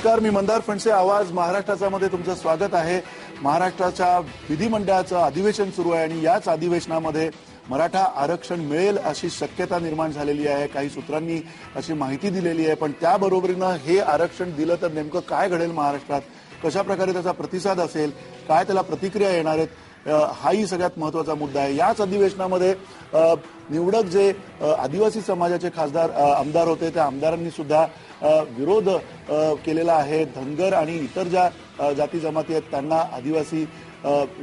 नमस्कार, मी मंदार फणसे. आवाज महाराष्ट्राचा मध्ये तुमचं स्वागत आहे. महाराष्ट्राच्या विधिमंडळाचं अधिवेशन सुरू आहे आणि याच अधिवेशनामध्ये मराठा आरक्षण मिळेल अशी शक्यता निर्माण झालेली आहे. काही सूत्रांनी अशी माहिती दिलेली आहे, पण त्याबरोबरीनं हे आरक्षण दिलं तर नेमकं काय घडेल महाराष्ट्रात, कशा प्रकारे त्याचा प्रतिसाद असेल, काय त्याला प्रतिक्रिया येणार आहेत, हाही सगळ्यात महत्वाचा मुद्दा आहे. याच अधिवेशनामध्ये निवडक जे आदिवासी समाजाचे खासदार आमदार होते त्या आमदारांनी सुद्धा विरोध केलेला आहे. धनगर आणि इतर ज्या जाती जमाती आहेत त्यांना आदिवासी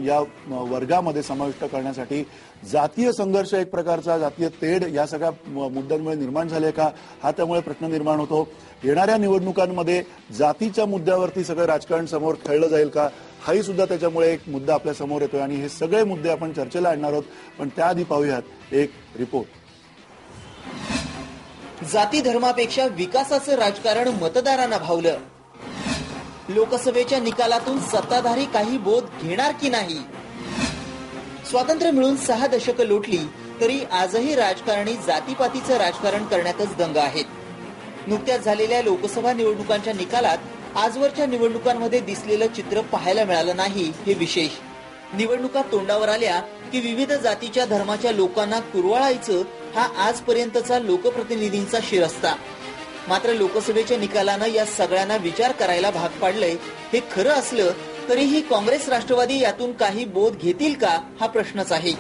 या वर्गामध्ये समाविष्ट करण्यासाठी जातीय संघर्ष, एक प्रकारचा जातीय तेढ या सगळ्या मुद्द्यांमुळे निर्माण झाले का, हा त्यामुळे प्रश्न निर्माण होतो. येणाऱ्या निवडणुकांमध्ये जातीच्या मुद्द्यावरती सगळं राजकारण समोर खेळलं जाईल का, हाही सुद्धा त्याच्यामुळे एक मुद्दा आपल्या समोर येतोय आणि हे सगळे मुद्दे आपण चर्चेला आणणार आहोत. पण त्याआधी पाहूयात एक रिपोर्ट. जाती धर्मापेक्षा विकासाचं राजकारण मतदारांना भावलं. लोकसभेच्या निकालातून सत्ताधारी काही बोध घेणार की नाही. स्वातंत्र्य मिळून 6 दशकं लोटली तरी आजही राजकारणी जातीपातीचं राजकारण करण्यातच दंग आहेत. नुकत्याच झालेल्या लोकसभा निवडणुकांच्या निकालात आजवरच्या निवडणुकांमध्ये दिसलेलं चित्र पाहायला मिळालं नाही हे विशेष. निवडणुका तोंडावर आल्या की विविध जातीच्या धर्माच्या लोकांना कुरवाळायचं हा आजपर्यंतचा लोकप्रतिनिधींचा शिरस्ता. मात्र लोकसभेच्या निकालानं या सगळ्यांना विचार करायला भाग पाडलंय. हे खरं असलं तरीही काँग्रेस राष्ट्रवादी यातून काही बोध घेतील का हा प्रश्नच आहे.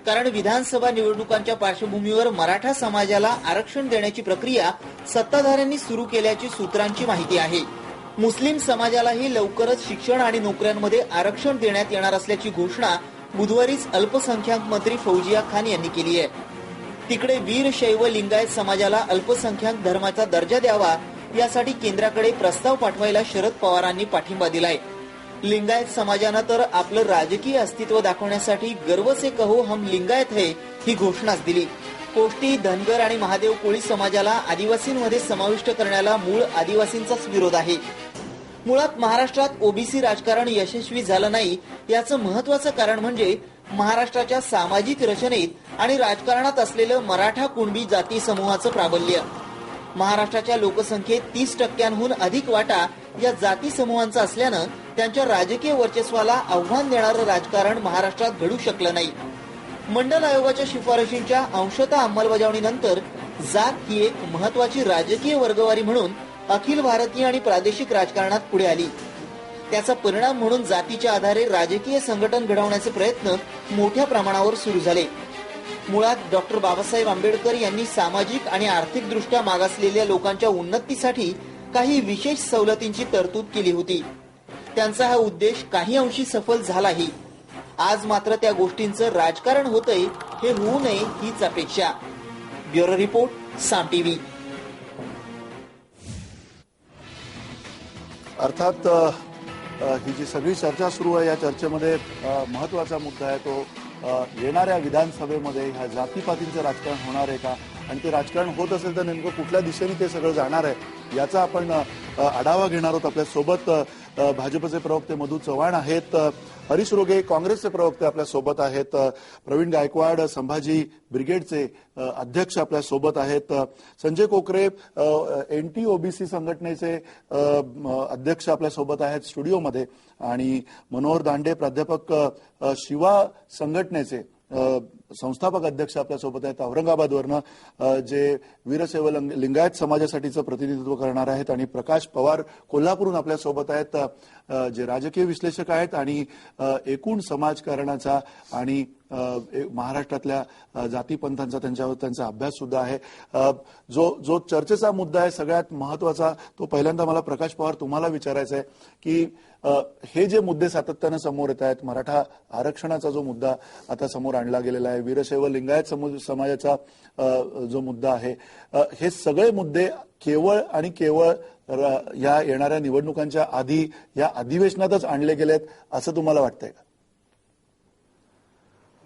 कारण विधानसभा निवडणुकांच्या पार्श्वभूमीवर मराठा समाजाला आरक्षण देण्याची प्रक्रिया सत्ताधाऱ्यांनी सुरू केल्याची सूत्रांची माहिती आहे. मुस्लिम समाजालाही लवकरच शिक्षण आणि नोकऱ्यांमध्ये आरक्षण देण्यात येणार असल्याची घोषणा बुधवारीच अल्पसंख्याक मंत्री फौजिया खान यांनी केली आहे. तिकडे वीरशैव लिंगायत समाजाला अल्पसंख्याक धर्माचा दर्जा द्यावा यासाठी केंद्राकडे प्रस्ताव पाठवायला शरद पवारांनी पाठिंबा दिलाय. लिंगायत समाजानं तर आपलं राजकीय अस्तित्व दाखवण्यासाठी गर्व से कहो हम लिंगायत है ही घोषणाच दिली. कोष्टी, धनगर आणि महादेव कोळी समाजाला आदिवासींमध्ये समाविष्ट करण्याला मूळ आदिवासींचाच विरोध आहे. मुळात महाराष्ट्रात ओबीसी राजकारण यशस्वी झालं नाही याचं महत्वाचं कारण म्हणजे महाराष्ट्राच्या सामाजिक रचनेत आणि राजकारणात असलेलं मराठा कुणबी जाती समूहाचं प्राबल्य. महाराष्ट्राच्या लोकसंख्येत 30% अधिक वाटा या जाती समूहांचा असल्यानं त्यांच्या राजकीय वर्चस्वाला आव्हान देणारं राजकारण महाराष्ट्रात घडू शकलं नाही. मंडल आयोगाच्या शिफारशींच्या अंशतः अंमलबजावणीनंतर जात ही एक महत्वाची राजकीय वर्गवारी म्हणून अखिल भारतीय आणि प्रादेशिक राजकारणात पुढे आली. त्याचा परिणाम म्हणून जातीच्या आधारे राजकीय संघटन घडवण्याचे प्रयत्न मोठ्या प्रमाणावर सुरू झाले. मुळात डॉक्टर बाबासाहेब आंबेडकर यांनी सामाजिक आणि आर्थिक दृष्ट्या मागासलेल्या लोकांच्या उन्नतीसाठी काही विशेष सवलतींची तरतूद केली होती. त्यांचा हा उद्देश काही अंशी सफल झालाही. आज मात्र त्या गोष्टींचं राजकारण होतंय हे होऊ नये हीच अपेक्षा. ब्युरो रिपोर्ट, साम टीव्ही. अर्थात ही जी सगळी चर्चा सुरू आहे या चर्चेमध्ये महत्वाचा मुद्दा आहे तो येणाऱ्या विधानसभेमध्ये ह्या जातीपातींचं राजकारण होणार आहे का, आणि ते राजकारण होत असेल तर नेमकं कुठल्या दिशेने ते सगळं जाणार आहे याचा आपण आढावा घेणार आहोत. आपल्या सोबत भाजपचे प्रवक्ते मधू चव्हाण आहेत, हरीश रोगे काँग्रेसचे प्रवक्ते आपल्या सोबत आहेत, प्रवीण गायकवाड संभाजी ब्रिगेडचे अध्यक्ष आपल्या सोबत आहेत, संजय कोकरे एनटी ओबीसी संघटनेचे अध्यक्ष आपल्या सोबत आहेत स्टुडिओमध्ये, आणि मनोहर दांडे प्राध्यापक शिवा संघटनेचे संस्थापक अध्यक्ष आपल्या सोबत आहेत औरंगाबादवरनं, जे वीरशैव लिंगायत समाजासाठीचं प्रतिनिधित्व करणार आहेत, आणि प्रकाश पवार कोल्हापूरहून आपल्या सोबत आहेत, जे राजकीय विश्लेषक आहेत आणि एकूण समाजकारणाचा आणि महाराष्ट्रातल्या जातीपंथांचा त्यांचा अभ्यास सुद्धा आहे. जो चर्चेचा मुद्दा आहे सगळ्यात महत्वाचा तो पहिल्यांदा मला प्रकाश पवार तुम्हाला विचारायचा आहे की हे जे मुद्दे सातत्यानं समोर येत आहेत, मराठा आरक्षणाचा जो मुद्दा आता समोर आणला गेलेला आहे, वीरशैव लिंगायत समाजाचा जो मुद्दा आहे, हे सगळे मुद्दे केवळ आणि केवळ या येणाऱ्या निवडणुकांच्या आधी या अधिवेशनातच आणले गेलेत असं तुम्हाला वाटतंय का?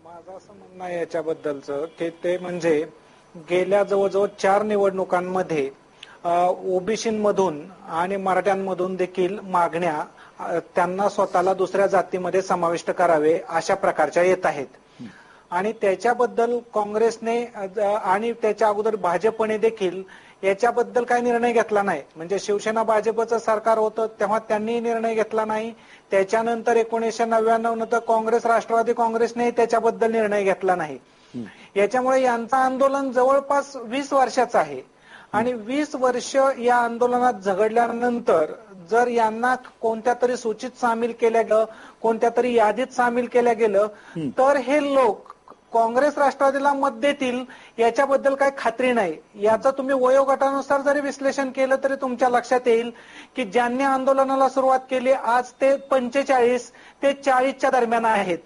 माझं असं म्हणणं आहे याच्याबद्दलचं की ते म्हणजे गेल्या जवळजवळ 4 निवडणुकांमध्ये ओबीसीमधून आणि मराठ्यांमधून देखील मागण्या त्यांना स्वतःला दुसऱ्या जातीमध्ये समाविष्ट करावे अशा प्रकारच्या येत आहेत. आणि त्याच्याबद्दल काँग्रेसने आणि त्याच्या अगोदर भाजपने देखील याच्याबद्दल काही निर्णय घेतला नाही. म्हणजे शिवसेना भाजपचं सरकार होतं तेव्हा त्यांनी निर्णय घेतला नाही. त्याच्यानंतर 1999 नंतर काँग्रेस राष्ट्रवादी काँग्रेसने त्याच्याबद्दल निर्णय घेतला नाही. याच्यामुळे यांचं आंदोलन जवळपास 20 वर्षाचं आहे आणि 20 वर्ष या आंदोलनात झगडल्यानंतर जर यांना कोणत्या तरी सूचित सामील केल्या गेलं, कोणत्या तरी यादीत सामील केल्या गेलं तर हे लोक काँग्रेस राष्ट्रवादीला मत देतील याच्याबद्दल काही खात्री नाही. याचं तुम्ही वयोगटानुसार जरी विश्लेषण केलं तरी तुमच्या लक्षात येईल की ज्यांनी आंदोलनाला सुरुवात केली आज ते 45 ते 40च्या दरम्यान आहेत.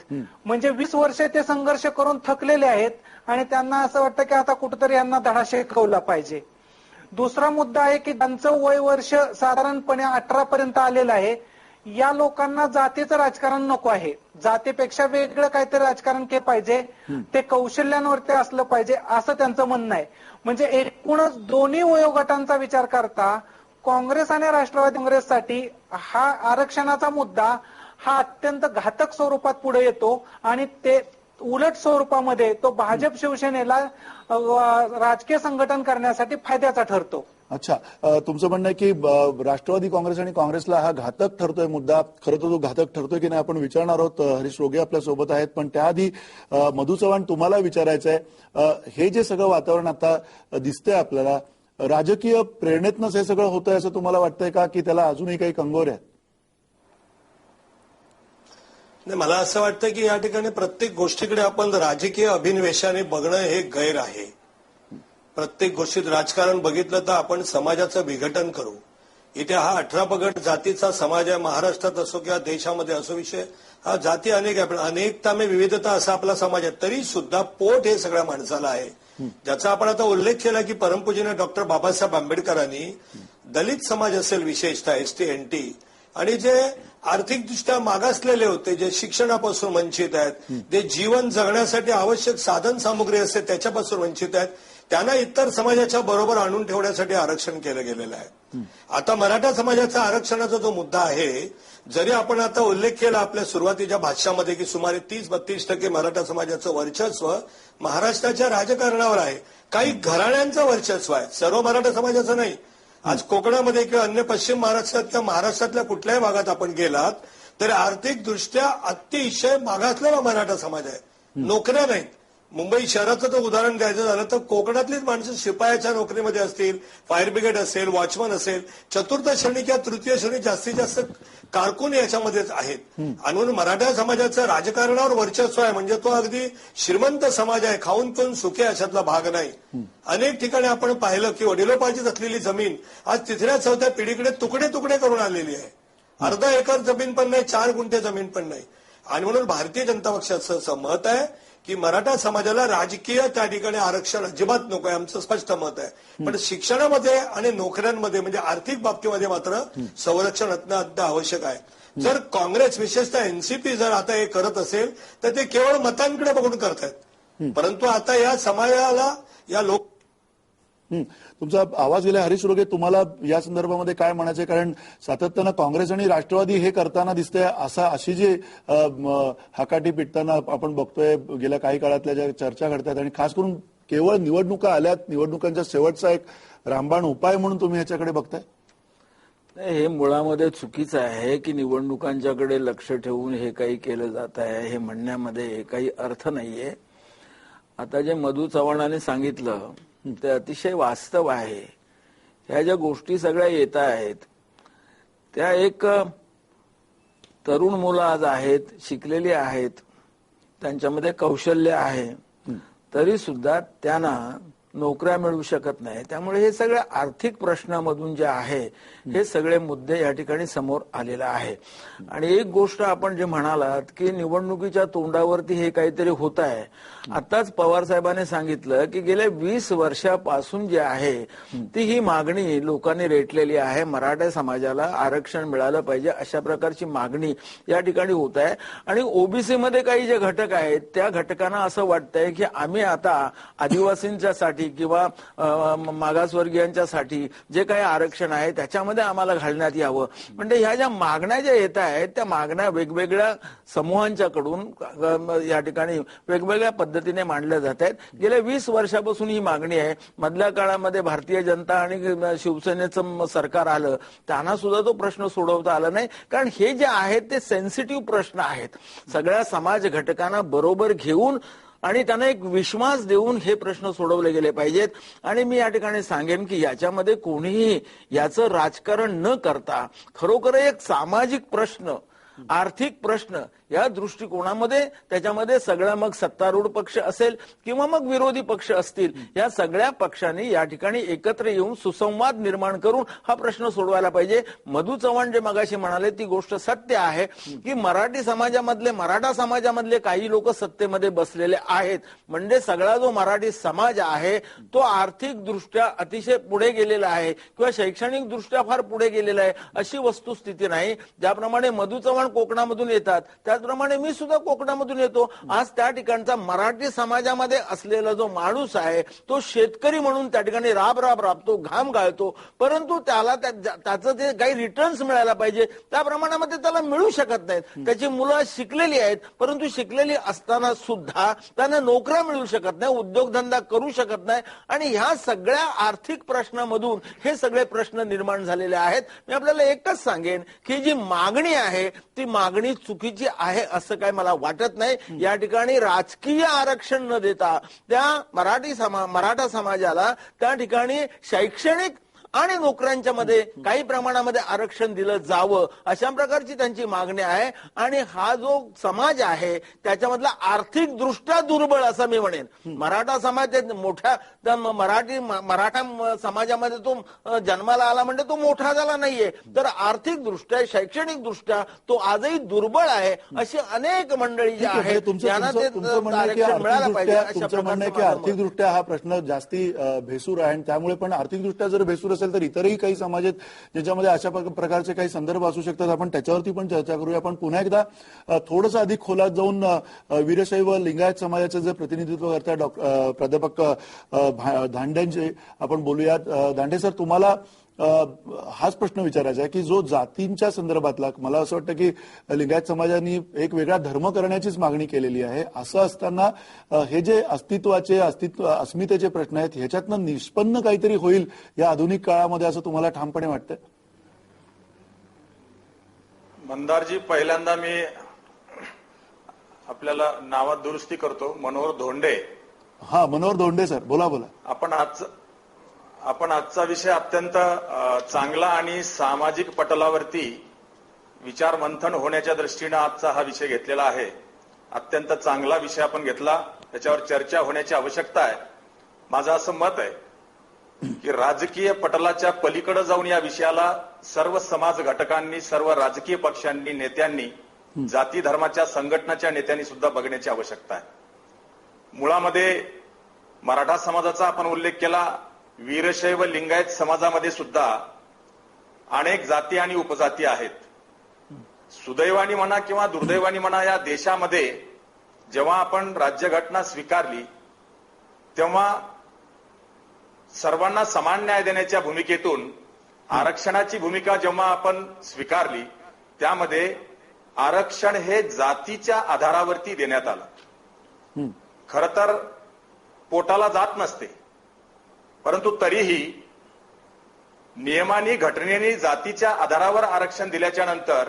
म्हणजे 20 वर्ष ते संघर्ष करून थकलेले आहेत आणि त्यांना असं वाटतं की आता कुठेतरी यांना धडा शिकवला पाहिजे. दुसरा मुद्दा आहे की त्यांचं वय वर्ष साधारणपणे 18 पर्यंत आलेलं आहे. या लोकांना जातीचं राजकारण नको आहे. जातीपेक्षा वेगळं काहीतरी राजकारण केलं पाहिजे, ते कौशल्यांवरती असलं पाहिजे असं त्यांचं म्हणणं आहे. म्हणजे एकूणच दोन्ही वयोगटांचा विचार करता काँग्रेस आणि राष्ट्रवादी काँग्रेससाठी हा आरक्षणाचा मुद्दा हा अत्यंत घातक स्वरूपात पुढे येतो आणि ते उलट स्वरूपामध्ये तो भाजप शिवसेनेला राजकीय संघटन करण्यासाठी फायद्याचा ठरतो. अच्छा, तुमचं म्हणणं आहे की राष्ट्रवादी काँग्रेस आणि काँग्रेसला हा घातक ठरतोय मुद्दा. खरं तर तो घातक ठरतोय की नाही आपण विचारणार आहोत. हरीश रोगे आपल्या सोबत आहेत, पण त्याआधी मधू चव्हाण तुम्हाला विचारायचं आहे, हे जे सगळं वातावरण आता दिसतंय आपल्याला राजकीय प्रेरणेतनंच हे सगळं होतंय असं तुम्हाला वाटतंय का, की त्याला अजूनही काही कंगोऱ्या आहेत? नाही, मला असं वाटतं की या ठिकाणी प्रत्येक गोष्टीकडे आपण राजकीय अभिनिवेशाने बघणं हे गैर आहे. प्रत्येक गोष्टीत राजकारण बघितलं तर आपण समाजाचं विघटन करू. इथे हा 18 पगड जातीचा समाज आहे, महाराष्ट्रात असो किंवा देशामध्ये असो. विषय हा जाती अनेक आहे, पण अनेकता में विविधता असा आपला समाज आहे. तरी सुद्धा पोट हे सगळ्या माणसाला आहे, ज्याचा आपण आता उल्लेख केला की परमपूजनीय डॉक्टर बाबासाहेब आंबेडकरांनी दलित समाज असेल, विशेषतः एसटी एनटी आणि जे आर्थिकदृष्ट्या मागासलेले होते, जे शिक्षणापासून वंचित आहेत, जे जीवन जगण्यासाठी आवश्यक साधन सामुग्री असते त्याच्यापासून वंचित आहेत, त्यांना इतर समाजाच्या बरोबर आणून ठेवण्यासाठी आरक्षण केलं गेलेलं आहे. आता मराठा समाजाचा आरक्षणाचा जो मुद्दा आहे, जरी आपण आता उल्लेख केला आपल्या सुरुवातीच्या भाषणामध्ये की सुमारे 30-32% मराठा समाजाचं वर्चस्व महाराष्ट्राच्या राजकारणावर आहे. काही घराण्यांचं वर्चस्व आहे, सर्व मराठा समाजाचं नाही. आज कोकणामध्ये किंवा अन्य पश्चिम महाराष्ट्रातल्या कुठल्याही भागात आपण गेलात तरी आर्थिकदृष्ट्या अतिशय मागासलेला मराठा समाज आहे. नोकऱ्या नाहीत. मुंबई शहराचं जर उदाहरण द्यायचं झालं तर कोकणातलीच माणसं शिपायाच्या नोकरीमध्ये असतील, फायर ब्रिगेड असेल, वॉचमन असेल, चतुर्थ श्रेणी किंवा तृतीय श्रेणी जास्तीत जास्त कारकून याच्यामध्येच आहेत. आणि म्हणून मराठा समाजाचं राजकारणावर वर्चस्व आहे. म्हणजे तो अगदी श्रीमंत समाज आहे, खाऊन पिऊन सुखी अशातला भाग नाही. अनेक ठिकाणी आपण पाहिलं की वडिलोपार्जित असलेली जमीन आज तिसऱ्या चौथ्या पिढीकडे तुकडे तुकडे करून आलेली आहे. अर्धा एकर जमीन पण नाही, 4 गुंठे जमीन पण नाही. आणि म्हणून भारतीय जनता पक्षाचं असं मत आहे की मराठा समाजाला राजकीय त्या ठिकाणी आरक्षण अजिबात नको आहे, आमचं स्पष्ट मत आहे. पण शिक्षणामध्ये आणि नोकऱ्यांमध्ये म्हणजे आर्थिक बाबतीमध्ये मात्र संरक्षण असणं अत्यंत आवश्यक आहे. जर काँग्रेस विशेषतः एनसीपी जर आता हे करत असेल तर ते केवळ मतांकडे बघून करतायत. परंतु आता या समाजाला या लोक तुमचा आवाज गेला. हरीश रोगे, तुम्हाला या संदर्भामध्ये काय म्हणायचं? कारण सातत्यानं काँग्रेस आणि राष्ट्रवादी हे करताना दिसतंय, अशी जी हाकाटी पिटताना आपण बघतोय गेल्या काही काळातल्या ज्या चर्चा घडतात आणि खास करून केवळ निवडणुका आल्यात, निवडणुकांचा शेवटचा एक रामबाण उपाय म्हणून तुम्ही ह्याच्याकडे बघताय? हे मुळामध्ये चुकीचं आहे की निवडणुकांच्याकडे लक्ष ठेवून हे काही केलं जात आहे हे म्हणण्यामध्ये काही अर्थ नाहीये. आता जे मधू चव्हाणाने सांगितलं ते अतिशय वास्तव आहे. ह्या ज्या गोष्टी सगळ्या येत आहेत त्या एक तरुण मुलं आज आहेत, शिकलेली आहेत, त्यांच्यामध्ये कौशल्य आहे, तरी सुद्धा त्यांना नोकऱ्या मिळू शकत नाही. त्यामुळे हे सगळ्या आर्थिक प्रश्नामधून जे आहे हे सगळे मुद्दे या ठिकाणी समोर आलेला आहे. आणि एक गोष्ट आपण जे म्हणालात की निवडणुकीच्या तोंडावरती हे काहीतरी होत आहे. आताच पवार साहेबांनी सांगितलं की गेल्या 20 वर्षापासून जे आहे ती ही मागणी लोकांनी रेटलेली आहे. मराठा समाजाला आरक्षण मिळालं पाहिजे अशा प्रकारची मागणी या ठिकाणी होत आहे. आणि ओबीसी मध्ये काही जे घटक आहेत त्या घटकांना असं वाटतंय की आम्ही आता आदिवासींच्यासाठी मुलांसाठी किंवा मागासवर्गीयांच्यासाठी जे काही आरक्षण आहे त्याच्यामध्ये आम्हाला घालण्यात यावं. म्हणजे ह्या ज्या मागण्या ज्या येत आहेत त्या मागण्या वेगवेगळ्या समूहांच्याकडून या ठिकाणी वेगवेगळ्या पद्धतीने मांडल्या जात आहेत. गेल्या 20 वर्षापासून ही मागणी आहे. मधल्या काळामध्ये भारतीय जनता आणि शिवसेनेचं सरकार आलं, त्यांना सुद्धा तो प्रश्न सोडवता आला नाही. कारण हे जे आहेत ते सेन्सिटिव्ह प्रश्न आहेत. सगळ्या समाज घटकांना बरोबर घेऊन आणि त्यांना एक विश्वास देऊन हे प्रश्न सोडवले गेले पाहिजेत. आणि मी या ठिकाणी सांगेन की याच्यामध्ये कोणीही याचं राजकारण न करता खरोखर एक सामाजिक प्रश्न, आर्थिक प्रश्न या दृष्टिकोनामध्ये त्याच्यामध्ये सगळं मग सत्तारूढ पक्ष असेल किंवा मग विरोधी पक्ष असतील, या सगळ्या पक्षांनी या ठिकाणी एकत्र येऊन सुसंवाद निर्माण करून हा प्रश्न सोडवायला पाहिजे. मधू चव्हाण जे मगाशी म्हणाले ती गोष्ट सत्य आहे की मराठा समाजामधले काही लोक सत्तेमध्ये बसलेले आहेत. म्हणजे सगळा जो मराठी समाज आहे तो आर्थिक दृष्ट्या अतिशय पुढे गेलेला आहे किंवा शैक्षणिक दृष्ट्या फार पुढे गेलेला आहे अशी वस्तुस्थिती नाही. ज्याप्रमाणे मधू चव्हाण कोकणामधून येतात त्याचप्रमाणे मी सुद्धा कोकणामधून येतो. आज त्या ठिकाणचा मराठी समाजामध्ये असलेला जो माणूस आहे तो शेतकरी म्हणून त्या ठिकाणी राबतो, घाम गाळतो, परंतु त्याला त्याचं जे काही रिटर्न्स मिळायला पाहिजे त्या प्रमाणामध्ये त्याला मिळू शकत नाहीत. त्याची मुलं शिकलेली आहेत परंतु शिकलेली असताना सुद्धा त्यांना नोकऱ्या मिळू शकत नाही, उद्योगधंदा करू शकत नाही. आणि ह्या सगळ्या आर्थिक प्रश्नामधून हे सगळे प्रश्न निर्माण झालेले आहेत. मी आपल्याला एकच सांगेन की जी मागणी आहे ती मागणी चुकीची आहे असं काय मला वाटत नाही. या ठिकाणी राजकीय आरक्षण न देता त्या मराठा समाजाला त्या ठिकाणी शैक्षणिक आणि नोकऱ्यांच्या मध्ये काही प्रमाणामध्ये आरक्षण दिलं जावं अशा प्रकारची त्यांची मागणी आहे. आणि हा जो समाज आहे त्याच्यामधला आर्थिक दृष्ट्या दुर्बळ असं मी म्हणेन. मराठा समाज मोठ्या मराठा समाजामध्ये तो जन्माला आला म्हणजे तो मोठा झाला नाहीये, तर आर्थिक दृष्ट्या शैक्षणिक दृष्ट्या तो आजही दुर्बळ आहे. अशी अनेक मंडळी जी आहेत त्यांना ते आरक्षण मिळायला पाहिजे. तुमचं म्हणणं आहे की आर्थिकदृष्ट्या हा प्रश्न जास्ती भेसूर आहे आणि त्यामुळे पण आर्थिकदृष्ट्या जर भेसूर असेल तर इतरही काही समाज आहेत ज्याच्यामध्ये अशा प्रकारचे काही संदर्भ असू शकतात. आपण त्याच्यावरती पण चर्चा करूया. आपण पुन्हा एकदा थोडंसं अधिक खोलात जाऊन वीरशैव लिंगायत समाजाचं जे प्रतिनिधित्व करतात प्राध्यापक धांडेंचे आपण बोलूयात. धांडे सर, तुम्हाला हाच प्रश्न विचारायचा आहे की जो जातींच्या संदर्भातला, मला असं वाटतं की लिंगायत समाजाने एक वेगळा धर्म करण्याचीच मागणी केलेली आहे. असं असताना हे जे अस्मितेचे प्रश्न आहेत ह्याच्यातनं निष्पन्न काहीतरी होईल या आधुनिक काळामध्ये असं तुम्हाला ठामपणे वाटतं? मंदारजी, पहिल्यांदा मी आपल्याला नावात दुरुस्ती करतो. मनोहर धोंडे. हा, मनोहर धोंडे सर, बोला. आपण आजचा विषय अत्यंत चांगला आणि सामाजिक पटलावरती विचार मंथन होण्याच्या दृष्टीनं आजचा हा विषय घेतलेला आहे. अत्यंत चांगला विषय आपण घेतला, त्याच्यावर चर्चा होण्याची आवश्यकता आहे. माझं असं मत आहे की राजकीय पटलाच्या पलीकडे जाऊन या विषयाला सर्व समाज घटकांनी, सर्व राजकीय पक्षांनी, नेत्यांनी, जाती धर्माच्या संघटनाच्या नेत्यांनी सुद्धा बघण्याची आवश्यकता आहे. मुळामध्ये मराठा समाजाचा आपण उल्लेख केला. वीरशैव लिंगायत समाजामध्ये सुद्धा अनेक जाती आणि उपजाती आहेत. सुदैवानी म्हणा किंवा दुर्दैवानी म्हणा, या देशामध्ये जेव्हा आपण राज्यघटना स्वीकारली तेव्हा सर्वांना समान न्याय देण्याच्या भूमिकेतून आरक्षणाची भूमिका जेव्हा आपण स्वीकारली त्यामध्ये आरक्षण हे जातीच्या आधारावरती देण्यात आलं. खरं तर पोटाला जात नसते, परंतु तरीही नियमाने, घटनेने जातीच्या आधारावर आरक्षण दिल्याच्या नंतर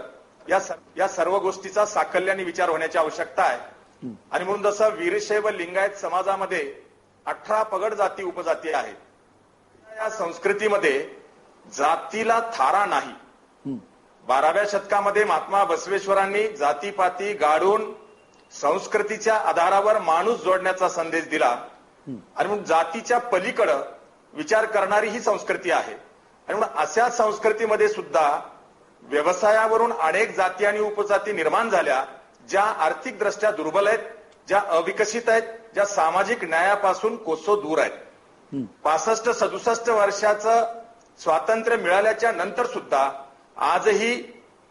या सर्व गोष्टीचा साकल्याने विचार होण्याची आवश्यकता आहे. आणि म्हणून जसं वीरशैव लिंगायत समाजामध्ये 18 पगड जाती उपजाती आहेत, या संस्कृतीमध्ये जातीला थारा नाही. 12व्या शतकामध्ये महात्मा बसवेश्वरांनी जातीपाती गाडून संस्कृतीच्या आधारावर माणूस जोडण्याचा संदेश दिला. आणि म्हणून जातीच्या पलीकडं विचार करणारी ही संस्कृती आहे. आणि म्हणून अशा संस्कृतीमध्ये सुद्धा व्यवसायावरून अनेक जाती आणि उपजाती निर्माण झाल्या, ज्या आर्थिक दृष्ट्या दुर्बल आहेत, ज्या अविकसित आहेत, ज्या सामाजिक न्यायापासून कोसो दूर आहेत. 65-67 वर्षाचं स्वातंत्र्य मिळाल्याच्या नंतर सुद्धा आजही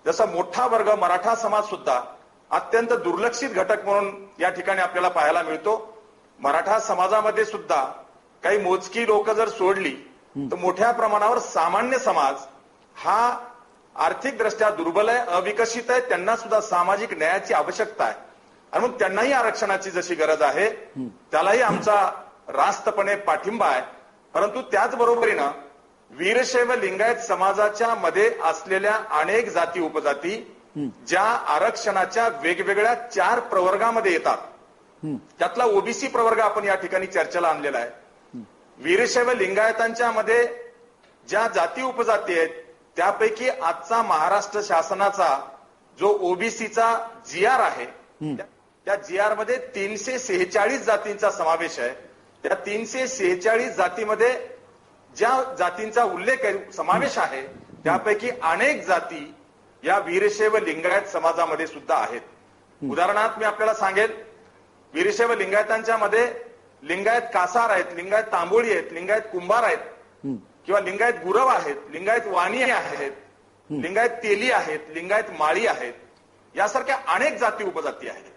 जसा मोठा वर्ग मराठा समाज सुद्धा अत्यंत दुर्लक्षित घटक म्हणून या ठिकाणी आपल्याला पाहायला मिळतो. मराठा समाजामध्ये सुद्धा काही मोजकी लोक जर सोडली तर मोठ्या प्रमाणावर सामान्य समाज हा आर्थिकदृष्ट्या दुर्बल आहे, अविकसित आहे. त्यांना सुद्धा सामाजिक न्यायाची आवश्यकता आहे आणि मग त्यांनाही आरक्षणाची जशी गरज आहे त्यालाही आमचा रास्तपणे पाठिंबा आहे. परंतु त्याचबरोबरीनं वीरशैव लिंगायत समाजाच्या मध्ये असलेल्या अनेक जाती उपजाती ज्या आरक्षणाच्या वेगवेगळ्या 4 प्रवर्गामध्ये येतात, त्यातला ओबीसी प्रवर्ग आपण या ठिकाणी चर्चेला आणलेला आहे. वीरशैव लिंगायतांच्या मध्ये ज्या जाती उपजाती आहेत त्यापैकी आजचा महाराष्ट्र शासनाचा जो ओबीसीचा GR आहे त्या GR मध्ये 346 जातींचा समावेश आहे. त्या 346 जातीमध्ये ज्या जातींचा उल्लेख समावेश आहे त्यापैकी अनेक जाती या वीरशैव लिंगायत समाजामध्ये सुद्धा आहेत. उदाहरणार्थ मी आपल्याला सांगेल, वीरशैव लिंगायतांच्या मध्ये लिंगायत कासार आहेत, लिंगायत तांबोळी आहेत, लिंगायत कुंभार आहेत किंवा लिंगायत गुरव आहेत, लिंगायत वाणी आहेत, लिंगायत तेली आहेत, लिंगायत माळी आहेत, यासारख्या अनेक जाती उपजाती आहेत.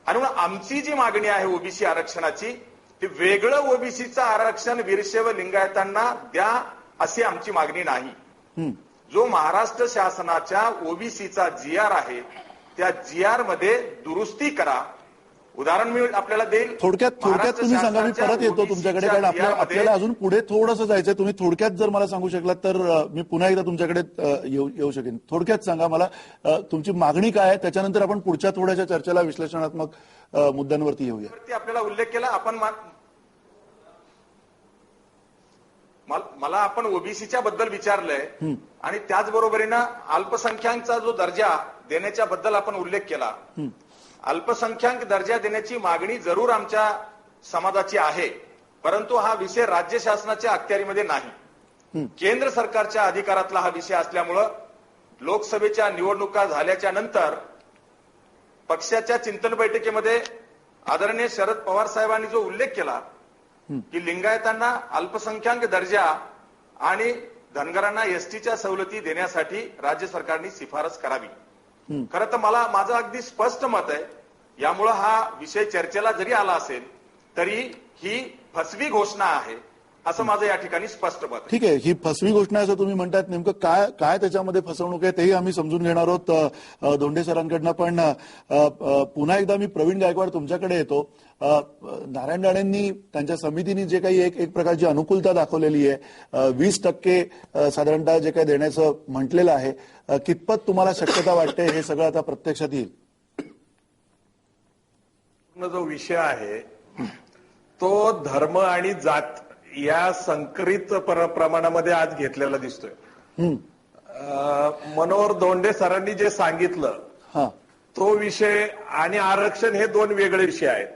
आणि म्हणून आमची जी मागणी आहे ओबीसी आरक्षणाची ती वेगळं ओबीसीचं आरक्षण वीरशैव लिंगायतांना द्या अशी आमची मागणी नाही. जो महाराष्ट्र शासनाच्या ओबीसीचा GR आहे त्या GR मध्ये दुरुस्ती करा. उदाहरण मी आपल्याला देईल. थोडक्यात तुम्ही सांगा, मी परत येतो तुमच्याकडे, कारण आपल्याला अजून पुढे थोडंसं जायचंय. तुम्ही थोडक्यात जर मला सांगू शकलात तर मी पुन्हा एकदा तुमच्याकडे येऊ शकेन. थोडक्यात सांगा मला तुमची मागणी काय आहे, त्याच्यानंतर आपण पुढच्या थोड्याशा चर्चेला विश्लेषणात्मक मुद्द्यांवरती येऊया. आपल्याला उल्लेख केला मला आपण ओबीसीच्या बद्दल विचारलंय आणि त्याचबरोबरीनं अल्पसंख्याकचा जो दर्जा देण्याच्या बद्दल आपण उल्लेख केला. अल्पसंख्याक दर्जा देण्याची मागणी जरूर आमच्या समाजाची आहे, परंतु हा विषय राज्य शासनाच्या अखत्यारीमध्ये नाही. केंद्र सरकारच्या अधिकारातला हा विषय असल्यामुळं लोकसभेच्या निवडणुका झाल्याच्या नंतर पक्षाच्या चिंतन बैठकीमध्ये आदरणीय शरद पवार साहेबांनी जो उल्लेख केला की लिंगायतांना अल्पसंख्याक दर्जा आणि धनगरांना एसटीच्या सवलती देण्यासाठी राज्य सरकारने शिफारस करावी. खरं तर माझं अगदी स्पष्ट मत आहे, यामुळं हा विषय चर्चेला जरी आला असेल तरी ही फसवी घोषणा आहे असं माझं या ठिकाणी स्पष्ट मत आहे. ठीक आहे, ही फसवी घोषणा असं तुम्ही म्हणतात, नेमकं काय त्याच्यामध्ये फसवणूक आहे तेही आम्ही समजून घेणार आहोत धोंडे सरांकडनं. पण पुन्हा एकदा मी प्रवीण गायकवाड तुमच्याकडे येतो. नारायण राणेंनी त्यांच्या समितीने जे काही एक प्रकारची अनुकूलता दाखवलेली आहे, 20% साधारणतः जे काही देण्याचं म्हटलेलं आहे, कितपत तुम्हाला शक्यता वाटते हे सगळं आता प्रत्यक्षात येईल? जो विषय आहे तो धर्म आणि जात या संकरित प्रमाणामध्ये आज घेतलेला दिसतोय. मनोहर धोंडे सरांनी जे सांगितलं तो विषय आणि आरक्षण हे 2 वेगळे विषय आहेत.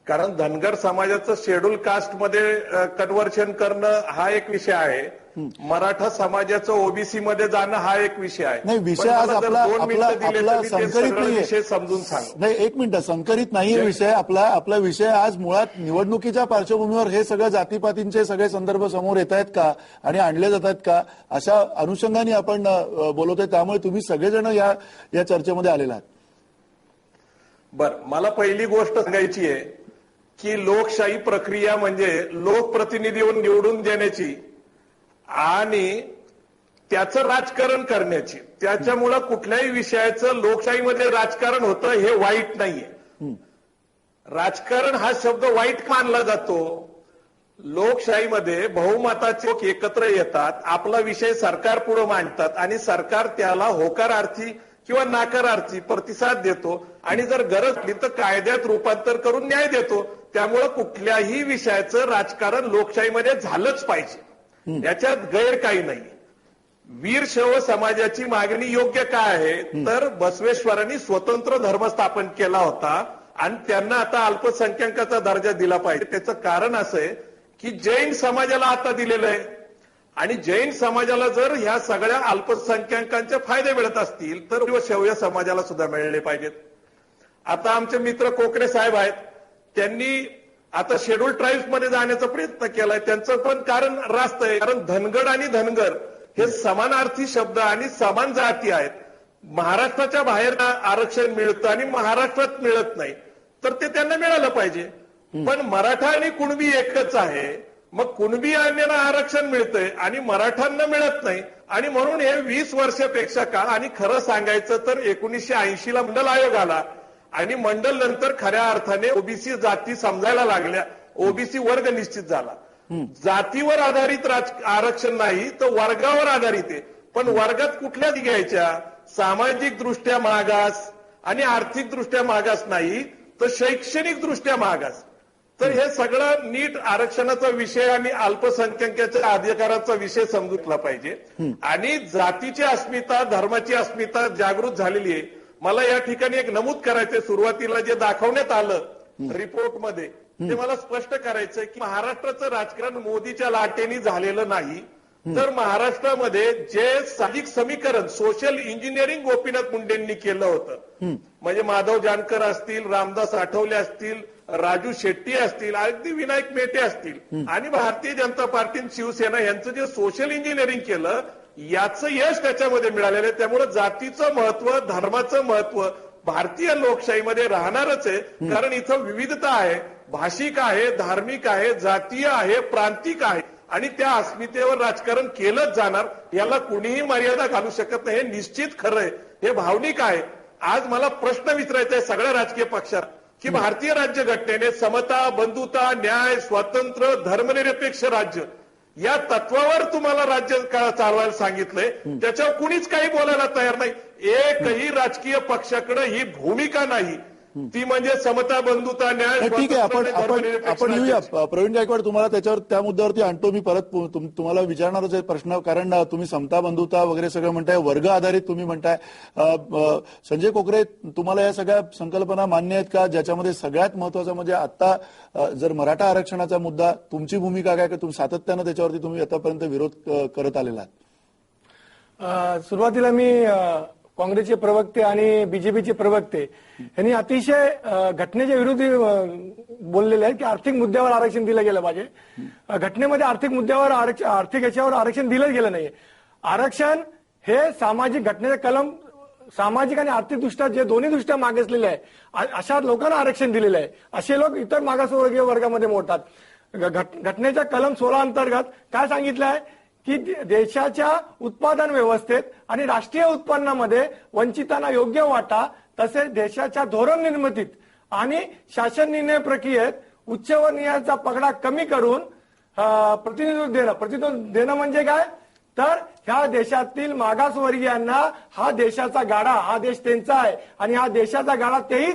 कारण धनगर समाजाचं शेड्यूल कास्ट मध्ये कन्व्हर्शन करणं हा एक विषय आहे, मराठा समाजाचं ओबीसी मध्ये जाणं हा एक विषय आहे. नाही, विषय आज आपला संकरित नाहीये. विषय समजून सांग. नाही, एक मिनिट, संकरित नाहीये विषय आपला विषय आज मुळात निवडणुकीच्या पार्श्वभूमीवर हे सगळं जातीपातींचे सगळे संदर्भ समोर येत आहेत का आणि आणले जात आहेत का अशा अनुषंगाने आपण बोलतोय, त्यामुळे तुम्ही सगळेजण या चर्चेमध्ये आलेला आहात. बर, मला पहिली गोष्ट सांगायची आहे की लोकशाही प्रक्रिया म्हणजे लोकप्रतिनिधी निवडून देण्याची आणि त्याचं राजकारण करण्याची. त्याच्यामुळं कुठल्याही विषयाचं लोकशाहीमध्ये राजकारण होतं हे वाईट नाहीये. राजकारण हा शब्द वाईट मानला जातो. लोकशाहीमध्ये बहुमताचे लोक एकत्र येतात, आपला विषय सरकार पुढे मांडतात आणि सरकार त्याला होकारार्थी किंवा नाकारार्थी प्रतिसाद देतो आणि जर गरज असली तर कायद्यात रूपांतर करून न्याय देतो. त्यामुळं कुठल्याही विषयाचं राजकारण लोकशाहीमध्ये झालंच पाहिजे, याच्यात गैर काही नाही. वीरशैव समाजाची मागणी योग्य काय आहे तर बसवेश्वरांनी स्वतंत्र धर्म स्थापन केला होता आणि त्यांना आता अल्पसंख्याकाचा दर्जा दिला पाहिजे. त्याचं कारण असं आहे की जैन समाजाला आता दिलेलं आहे आणि जैन समाजाला जर ह्या सगळ्या अल्पसंख्याकांचे फायदे मिळत असतील तर शैव समाजाला सुद्धा मिळले पाहिजेत. आता आमचे मित्र कोकणे साहेब आहेत, त्यांनी आता शेड्यूल ट्राईब्स मध्ये जाण्याचा प्रयत्न केलाय. त्यांचं पण कारण रास्त आहे, कारण धनगड आणि धनगर हे समानार्थी शब्द आणि समान जाती आहेत. महाराष्ट्राच्या बाहेर आरक्षण मिळतं आणि महाराष्ट्रात मिळत नाही, तर ते त्यांना मिळालं पाहिजे. पण मराठा आणि कुणबी एकच आहे. मग कुणबी यांना आरक्षण मिळतंय आणि मराठ्यांना मिळत नाही आणि म्हणून हे 20 वर्षापेक्षा काळ. आणि खरं सांगायचं तर 1980ला मंडल आयोग आला आणि मंडल नंतर खऱ्या अर्थाने ओबीसी जाती समजायला लागल्या, ओबीसी वर्ग निश्चित झाला. जातीवर आधारित आरक्षण नाही तर वर्गावर आधारित आहे. पण वर्गात कुठल्या घ्यायच्या? सामाजिक दृष्ट्या मागास आणि आर्थिक दृष्ट्या मागास नाही तर शैक्षणिक दृष्ट्या मागास. तर हे सगळं नीट आरक्षणाचा विषय आणि अल्पसंख्याकाच्या अधिकाराचा विषय समजूतला पाहिजे. आणि जातीची अस्मिता, धर्माची अस्मिता जागृत झालेली आहे. मला या ठिकाणी एक नमूद करायचंय, सुरुवातीला जे दाखवण्यात आलं रिपोर्टमध्ये ते मला स्पष्ट करायचंय की महाराष्ट्राचं राजकारण मोदीच्या लाटेने झालेलं नाही, तर महाराष्ट्रामध्ये जे सामाजिक समीकरण सोशल इंजिनिअरिंग गोपीनाथ मुंडेंनी केलं होतं, म्हणजे माधव जानकर असतील, रामदास आठवले असतील, राजू शेट्टी असतील, अगदी विनायक मेटे असतील आणि भारतीय जनता पार्टी शिवसेना यांचं जे सोशल इंजिनिअरिंग केलं याचं यश त्याच्यामध्ये मिळालेलं आहे. त्यामुळे जातीचं महत्व, धर्माचं महत्व भारतीय लोकशाहीमध्ये राहणारच आहे. कारण इथं विविधता आहे, भाषिक आहे, धार्मिक आहे, जातीय आहे, प्रांतिक आहे आणि त्या अस्मितेवर राजकारण केलंच जाणार. याला कुणीही मर्यादा घालू शकत नाही. हे निश्चित खरं आहे, हे भावनिक आहे. आज मला प्रश्न विचारायचा आहे सगळ्या राजकीय पक्षात की भारतीय राज्यघटनेने समता, बंधुता, न्याय, स्वातंत्र्य, धर्मनिरपेक्ष राज्य या तत्वावर तुम्हाला राज्य चालवायला सांगितलंय, त्याच्यावर कुणीच काही बोलायला तयार नाही. एकही राजकीय पक्षाकडे ही भूमिका नाही, ती म्हणजे समता, बंधुता, न्याय. ठीक आहे, आपण येऊया. प्रवीण गायकवाड, तुम्हाला त्याच्यावर त्या मुद्द्यावरती आणतो मी परत. तुम्हाला विचारणारच आहे प्रश्न, कारण तुम्ही समता, बंधुता वगैरे सगळं म्हणताय, वर्ग आधारित तुम्ही म्हणताय. संजय कोकरे, तुम्हाला या सगळ्या संकल्पना मान्य आहेत का? ज्याच्यामध्ये सगळ्यात महत्वाचं म्हणजे आता जर मराठा आरक्षणाचा मुद्दा, तुमची भूमिका काय, की तुम्ही सातत्यानं त्याच्यावरती तुम्ही आतापर्यंत विरोध करत आलेला आहात? सुरुवातीला मी काँग्रेसचे प्रवक्ते आणि बीजेपीचे प्रवक्ते यांनी अतिशय घटनेच्या विरोधी बोललेले आहेत की आर्थिक मुद्द्यावर आरक्षण दिलं गेलं पाहिजे. घटनेमध्ये आर्थिक मुद्द्यावर आर्थिक याच्यावर आरक्षण दिलंच गेलं नाहीये. आरक्षण हे सामाजिक घटनेचे कलम सामाजिक आणि आर्थिक दृष्ट्या जे दोन्ही दृष्ट्या मागासलेले आहे अशा लोकांना आरक्षण दिलेलं आहे. असे लोक इतर मागासवर्गीय वर्गामध्ये मोडतात. घटनेच्या कलम 16 अंतर्गत काय सांगितलं आहे की देशाच्या उत्पादन व्यवस्थेत आणि राष्ट्रीय उत्पन्नामध्ये वंचितांना योग्य वाटा, तसेच देशाच्या धोरण निर्मितीत आणि शासन निर्णय प्रक्रियेत उच्चवर्णीयांचा पगडा कमी करून प्रतिनिधित्व देणं म्हणजे काय, तर ह्या देशातील मागासवर्गीयांना हा देशाचा गाडा, हा देश त्यांचा आहे आणि हा देशाचा गाडा तेही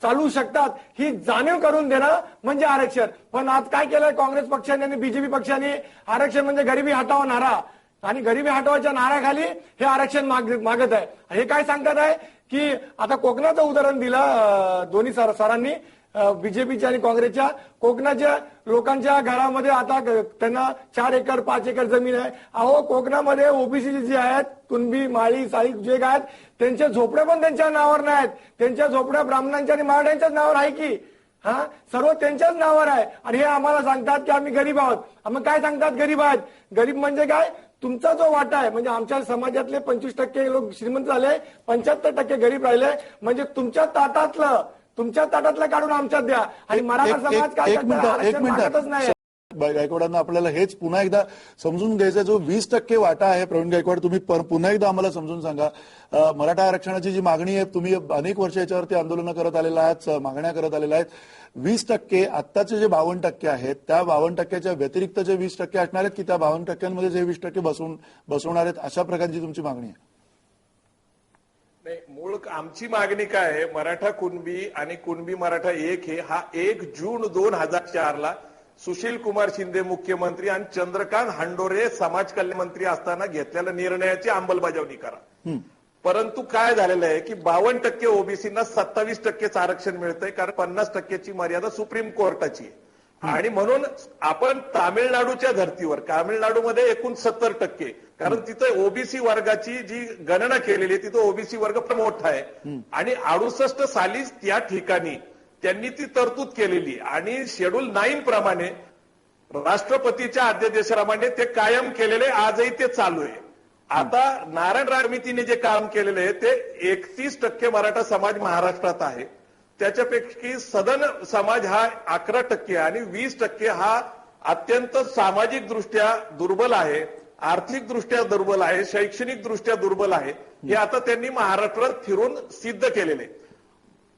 चालू शकतात ही जाणीव करून देणं म्हणजे आरक्षण. पण आज काय केलंय काँग्रेस पक्षाने आणि बीजेपी पक्षाने, आरक्षण म्हणजे गरिबी हटाव नारा, आणि गरिबी हटवाच्या नाऱ्याखाली हे आरक्षण मागत आहे. हे काय सांगतात आहे की आता कोकणाचं उदाहरण दिलं दोन्ही सरांनी, बीजेपीच्या आणि काँग्रेसच्या. कोकणाच्या लोकांच्या घरामध्ये आता त्यांना 4 एकर 5 एकर जमीन आहे. अहो, कोकणामध्ये ओबीसी जे आहेत, कुणबी, माळी, साळी जे आहेत, त्यांचे झोपडे पण त्यांच्या नावावर नाहीत. त्यांच्या झोपड्या ब्राह्मणांच्या आणि मराठ्यांच्याच नावावर आहे की सर्व त्यांच्याच नावावर आहे. आणि हे आम्हाला सांगतात की आम्ही गरीब आहोत. मग काय सांगतात गरीब आहेत? गरीब म्हणजे काय? तुमचा जो वाटा आहे, म्हणजे आमच्या समाजातले 25% लोक श्रीमंत झाले, 75% गरीब राहिले, म्हणजे तुमच्या ताटातलं काढून आमच्यात द्या. आणि मराठा समाज काय करतच नाही. गायकवाडांना आपल्याला हेच पुन्हा एकदा समजून घ्यायचं, जो 20% वाटा आहे. प्रवीण गायकवाड, तुम्ही पुन्हा एकदा आम्हाला समजून सांगा. मराठा आरक्षणाची जी मागणी आहे, तुम्ही अनेक वर्ष याच्यावरती आंदोलनं करत आलेला आहात, मागण्या करत आलेल्या आहेत. 20%, आत्ताचे जे 52% आहेत, त्या 52%च्या व्यतिरिक्त जे 20% असणार आहेत, की त्या 52%मध्ये जे 20% बसवणार आहेत, अशा प्रकारची तुमची मागणी आहे? नाही, मूळ आमची मागणी काय आहे, मराठा कुणबी आणि कुणबी मराठा एक हे हा 1 जून 2004ला सुशील कुमार शिंदे मुख्यमंत्री आणि चंद्रकांत हंडोरे समाज कल्याण मंत्री असताना घेतलेल्या निर्णयाची अंमलबजावणी करा. परंतु काय झालेलं आहे की 52% ओबीसींना 27%च आरक्षण मिळतंय, कारण 50%ची मर्यादा सुप्रीम कोर्टाची आहे. आणि म्हणून आपण तामिळनाडूच्या धर्तीवर, तामिळनाडूमध्ये एकूण 70%, कारण तिथं ओबीसी वर्गाची जी गणना केलेली आहे तिथं ओबीसी वर्ग पण मोठा आहे. आणि 68 सालीच त्या ठिकाणी त्यांनी ती तरतूद केलेली आणि शेड्यूल 9 प्रमाणे राष्ट्रपतीच्या अध्यादेशाप्रमाणे ते कायम केलेले, आजही ते चालू आहे. आता नारायण राय समितीने जे काम केलेले आहे ते 31% मराठा समाज महाराष्ट्रात आहे. त्याच्यापैकी सदन समाज हा 11% आणि 20% हा अत्यंत सामाजिक दृष्ट्या दुर्बल आहे, आर्थिक दृष्ट्या दुर्बल आहे, शैक्षणिक दृष्ट्या दुर्बल आहे. हे आता त्यांनी महाराष्ट्रात फिरून सिद्ध केलेले.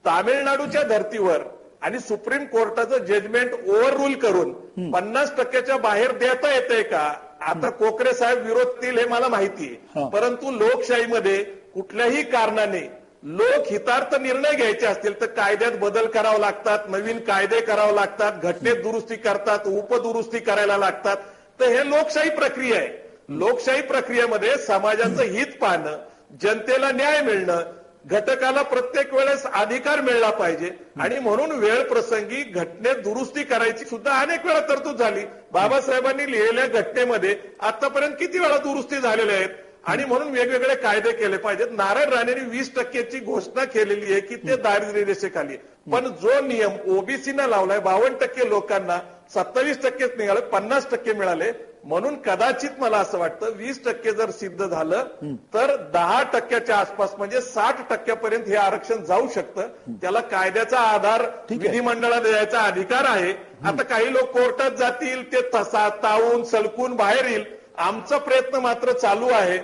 तामिळनाडूच्या धर्तीवर आणि सुप्रीम कोर्टाचं जजमेंट ओव्हर रूल करून 50%च्या बाहेर देता येतंय का? आता कोकरे साहेब विरोधतील हे मला माहिती आहे, परंतु लोकशाहीमध्ये कुठल्याही कारणाने लोकहितार्थ निर्णय घ्यायचे असतील तर कायद्यात बदल करावे लागतात, नवीन कायदे करावे लागतात, घटनेत दुरुस्ती करतात, उपदुरुस्ती करायला लागतात. तर हे लोकशाही प्रक्रिया आहे. लोकशाही प्रक्रियेमध्ये समाजाचं हित पाहणं, जनतेला न्याय मिळणं, घटकाला प्रत्येक वेळेस अधिकार मिळला पाहिजे आणि म्हणून वेळ प्रसंगी घटनेत दुरुस्ती करायची सुद्धा अनेक वेळा तरतूद झाली. बाबासाहेबांनी लिहिलेल्या घटनेमध्ये आतापर्यंत किती वेळा दुरुस्ती झालेल्या आहेत आणि म्हणून वेगवेगळे कायदे केले पाहिजेत. नारायण राणेंनी 20%ची घोषणा केलेली आहे की ते दारिद्र्य रेषेखाली, पण जो नियम ओबीसीना लावलाय 52% लोकांना 27%च निघाले, 50% मिळाले. म्हणून कदाचित मला असं वाटतं 20% जर सिद्ध झालं तर 10%च्या आसपास म्हणजे 60%पर्यंत हे आरक्षण जाऊ शकतं. त्याला कायद्याचा आधार विधिमंडळात द्यायचा अधिकार आहे. आता काही लोक कोर्टात जातील, ते तावून सलकून बाहेर येईल. आमचा प्रयत्न मात्र चालू आहे.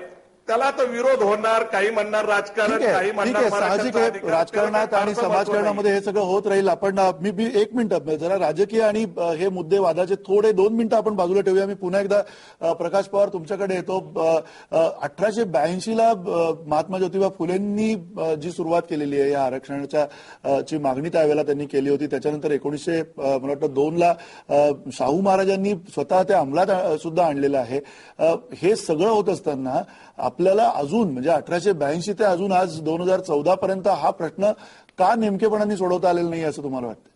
त्याला आता विरोध होणार, काही म्हणणार राजकारण, काही म्हणणार साहजिक आहे. राजकारणात आणि समाजकारणामध्ये हे सगळं होत राहील. आपण मी 1 मिनिट जरा राजकीय आणि हे मुद्दे वादाचे थोडे 2 मिनिटं आपण बाजूला ठेवूया. मी पुन्हा एकदा प्रकाश पवार तुमच्याकडे येतो. 1882ला महात्मा ज्योतिबा फुलेंनी जी सुरुवात केलेली आहे या आरक्षणाच्या ची मागणी त्यावेळेला त्यांनी केली होती. त्याच्यानंतर 1902ला शाहू महाराजांनी स्वतः त्या अंमलात सुद्धा आणलेलं आहे. हे सगळं होत असताना आपल्याला अजून म्हणजे 1882 ते अजून आज 2014 पर्यंत हा प्रश्न का नेमकेपणाने सोडवता आलेला नाही असं तुम्हाला वाटतं?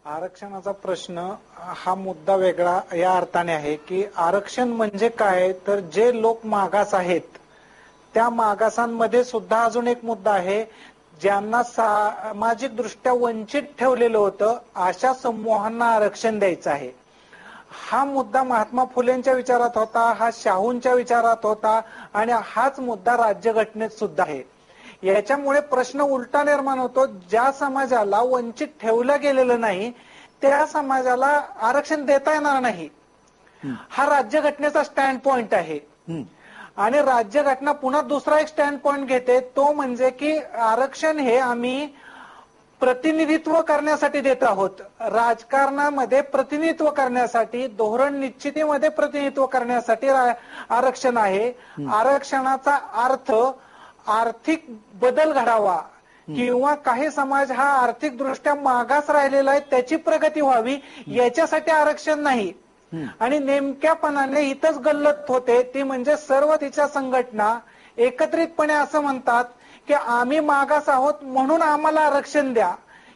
आरक्षणाचा प्रश्न हा मुद्दा वेगळा या अर्थाने आहे की आरक्षण म्हणजे काय, तर जे लोक मागास आहेत त्या मागासांमध्ये सुद्धा अजून एक मुद्दा आहे, ज्यांना सामाजिक दृष्ट्या वंचित ठेवलेलं होतं अशा समूहांना आरक्षण द्यायचं आहे. हा मुद्दा महात्मा फुलेंच्या विचारात होता, हा शाहूंच्या विचारात होता आणि हाच मुद्दा राज्यघटनेत सुद्धा आहे. याच्यामुळे प्रश्न उलटा निर्माण होतो, ज्या समाजाला वंचित ठेवलं गेलेलं नाही त्या समाजाला आरक्षण देता येणार नाही. हा राज्यघटनेचा स्टँड पॉइंट आहे. आणि राज्यघटना पुन्हा दुसरा एक स्टँड पॉइंट घेते, तो म्हणजे की आरक्षण हे आम्ही प्रतिनिधित्व करण्यासाठी देत आहोत. राजकारणामध्ये प्रतिनिधित्व करण्यासाठी, धोरण निश्चितीमध्ये प्रतिनिधित्व करण्यासाठी आरक्षण आहे. आरक्षणाचा अर्थ आर्थिक बदल घडावा किंवा काही समाज हा आर्थिक दृष्ट्या मागास राहिलेला आहे त्याची प्रगती व्हावी याच्यासाठी आरक्षण नाही. आणि नेमक्यापणाने इथंच गल्लत होते ती म्हणजे सर्व तिच्या संघटना एकत्रितपणे असं म्हणतात की आम्ही मागास आहोत म्हणून आम्हाला आरक्षण द्या,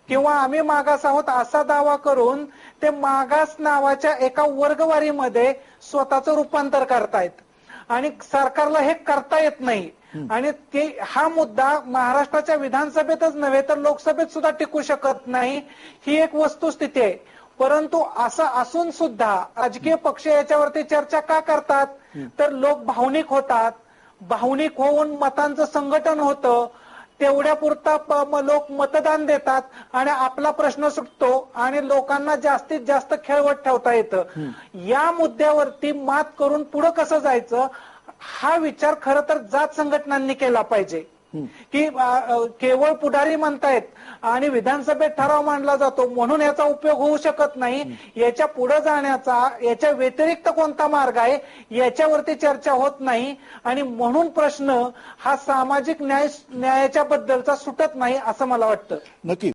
किंवा आम्ही मागास आहोत असा दावा करून ते मागास नावाच्या एका वर्गवारीमध्ये स्वतःचं रूपांतर करतायत आणि सरकारला हे करता येत नाही. आणि ते हा मुद्दा महाराष्ट्राच्या विधानसभेतच नव्हे तर लोकसभेत सुद्धा टिकू शकत नाही, ही एक वस्तुस्थिती आहे. परंतु असं असून सुद्धा राजकीय पक्ष याच्यावरती चर्चा का करतात, तर लोक भावनिक होतात. भावनिक होऊन मतांचं संघटन होतं, तेवढ्या पुरता लोक मतदान देतात आणि आपला प्रश्न सुटतो आणि लोकांना जास्तीत जास्त खेळवत ठेवता येतं. या मुद्द्यावरती मात करून पुढे कसं जायचं हा विचार खरं तर जात संघटनांनी केला पाहिजे. की केवळ पुढारी म्हणतायत आणि विधानसभेत ठराव मांडला जातो म्हणून याचा उपयोग होऊ शकत नाही. याच्या पुढे जाण्याचा, याच्या व्यतिरिक्त कोणता मार्ग आहे याच्यावरती चर्चा होत नाही आणि म्हणून प्रश्न हा सामाजिक न्यायाच्या बद्दलचा सुटत नाही असं मला वाटतं. नक्की.